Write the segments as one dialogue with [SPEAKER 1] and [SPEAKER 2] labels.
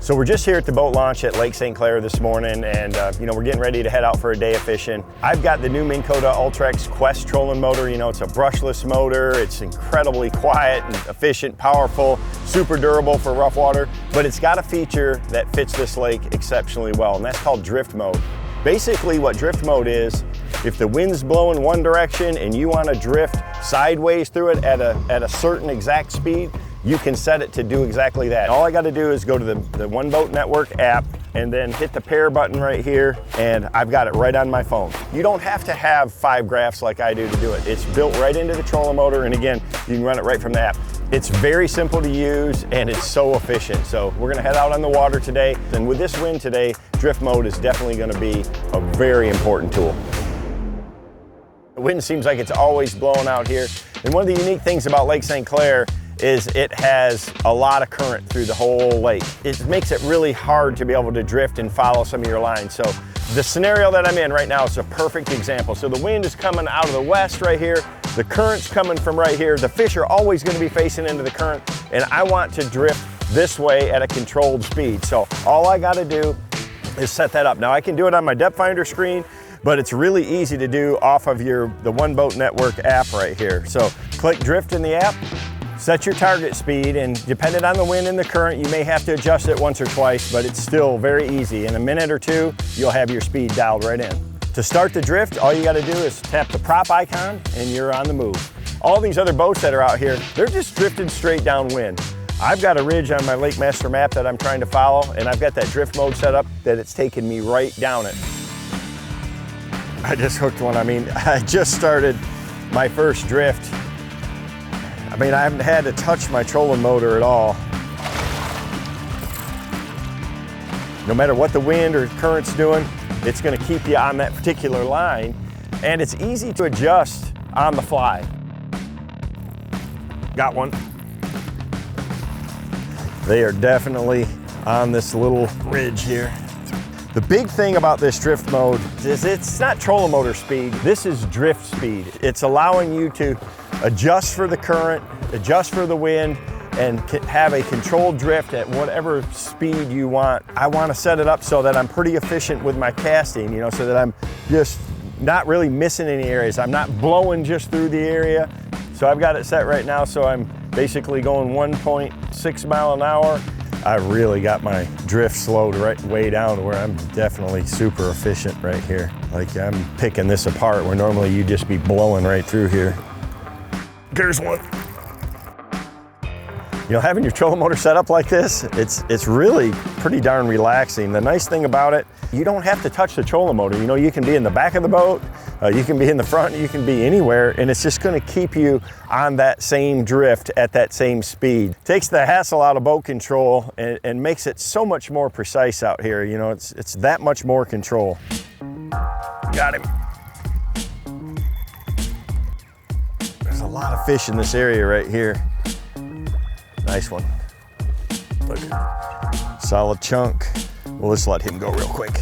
[SPEAKER 1] So we're just here at the boat launch at Lake St. Clair this morning, and we're getting ready to head out for a day of fishing. I've got the new Minn Kota Ultrex Quest trolling motor. It's a brushless motor. It's incredibly quiet and efficient, powerful, super durable for rough water, but it's got a feature that fits this lake exceptionally well, and that's called drift mode. Basically what drift mode is, if the wind's blowing one direction and you want to drift sideways through it at a certain exact speed, you can set it to do exactly that. All I got to do is go to the One Boat Network app and then hit the pair button right here, and I've got it right on my phone. You don't have to have 5 graphs like I do to do it. It's built right into the trolling motor, and again, you can run it right from the app. It's very simple to use and it's so efficient. So we're gonna head out on the water today, and with this wind today, drift mode is definitely gonna be a very important tool. The wind seems like it's always blowing out here, and one of the unique things about Lake St. Clair is it has a lot of current through the whole lake. It makes it really hard to be able to drift and follow some of your lines. So the scenario that I'm in right now is a perfect example. So the wind is coming out of the west right here, the current's coming from right here, the fish are always going to be facing into the current, and I want to drift this way at a controlled speed. So all I got to do is set that up. Now I can do it on my depth finder screen, but it's really easy to do off of the One Boat Network app right here. So click drift in the app, set your target speed, and depending on the wind and the current, you may have to adjust it once or twice, but it's still very easy. In a minute or two, you'll have your speed dialed right in. To start the drift, all you gotta do is tap the prop icon and you're on the move. All these other boats that are out here, they're just drifting straight downwind. I've got a ridge on my Lake Master map that I'm trying to follow, and I've got that drift mode set up that it's taking me right down it. I just hooked one. I just started my first drift. I haven't had to touch my trolling motor at all. No matter what the wind or current's doing, it's gonna keep you on that particular line, and it's easy to adjust on the fly. Got one. They are definitely on this little ridge here. The big thing about this drift mode is it's not trolling motor speed, this is drift speed. It's allowing you to adjust for the current, adjust for the wind, and have a controlled drift at whatever speed you want. I want to set it up so that I'm pretty efficient with my casting, so that I'm just not really missing any areas. I'm not blowing just through the area. So I've got it set right now so I'm basically going 1.6 mile an hour. I really got my drift slowed right way down to where I'm definitely super efficient right here. Like I'm picking this apart where normally you'd just be blowing right through here. There's one. Having your trolling motor set up like this, it's really pretty darn relaxing. The nice thing about it, you don't have to touch the trolling motor. You can be in the back of the boat, you can be in the front, you can be anywhere, and it's just gonna keep you on that same drift at that same speed. Takes the hassle out of boat control and makes it so much more precise out here. It's that much more control. Got him. There's a lot of fish in this area right here. Nice one. Look, solid chunk. We'll just let him go real quick.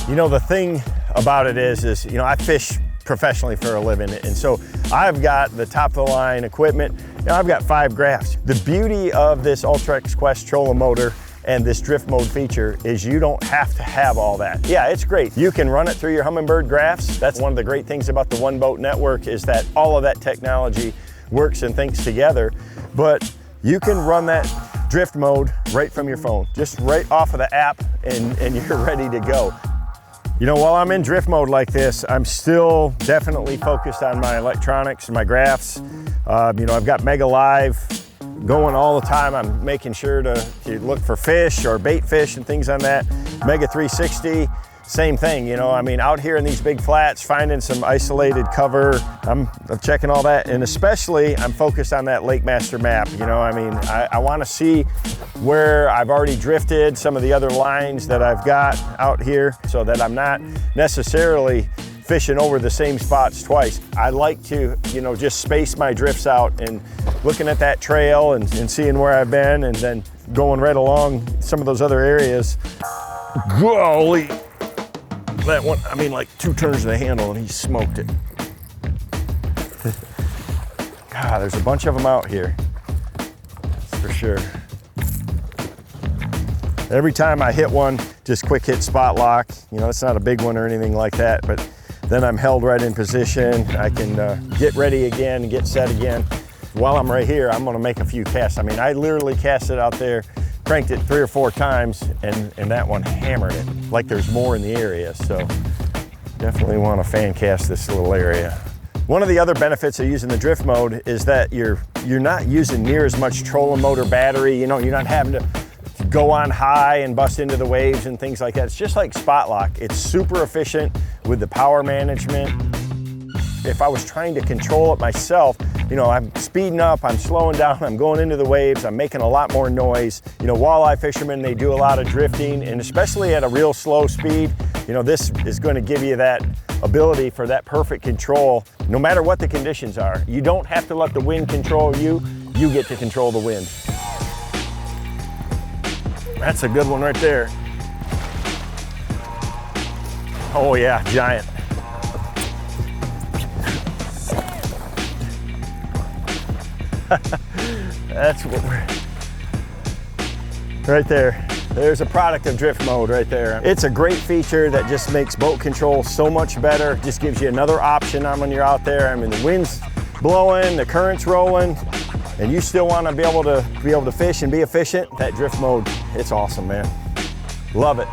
[SPEAKER 1] The thing about it is I fish professionally for a living, and so I've got the top of the line equipment. I've got 5 graphs. The beauty of this Ultrex Quest trolling motor and this drift mode feature is you don't have to have all that. Yeah, it's great. You can run it through your Humminbird graphs. That's one of the great things about the One Boat Network, is that all of that technology works and thinks together, but you can run that drift mode right from your phone, just right off of the app, and you're ready to go. While I'm in drift mode like this, I'm still definitely focused on my electronics and my graphs. I've got Mega Live going all the time. I'm making sure to look for fish or bait fish and things on that. Mega 360, same thing, out here in these big flats, finding some isolated cover, I'm checking all that, and especially I'm focused on that Lake Master map. I want to see where I've already drifted, some of the other lines that I've got out here, so that I'm not necessarily fishing over the same spots twice. I like to, just space my drifts out and looking at that trail and seeing where I've been, and then going right along some of those other areas. Golly. That one, like 2 turns of the handle and he smoked it. God, there's a bunch of them out here, that's for sure. Every time I hit one, just quick hit spot lock. You know, it's not a big one or anything like that, but then I'm held right in position. I can get ready again and get set again. While I'm right here, I'm gonna make a few casts. I mean, I literally cast it out there, cranked it 3 or 4 times, and that one hammered it, like there's more in the area. So definitely wanna fan cast this little area. One of the other benefits of using the drift mode is that you're not using near as much trolling motor battery. You know, you're not having to go on high and bust into the waves and things like that. It's just like spot lock. It's super efficient with the power management. If I was trying to control it myself, you know, I'm speeding up, I'm slowing down, I'm going into the waves, I'm making a lot more noise. You know, walleye fishermen, they do a lot of drifting, and especially at a real slow speed, you know, this is going to give you that ability for that perfect control, no matter what the conditions are. You don't have to let the wind control you, you get to control the wind. That's a good one right there. Oh yeah, giant. That's what we're, right there. There's a product of drift mode right there. It's a great feature that just makes boat control so much better. Just gives you another option on when you're out there. I mean, the wind's blowing, the current's rolling, and you still want to be able to fish and be efficient. That drift mode, it's awesome, man. Love it.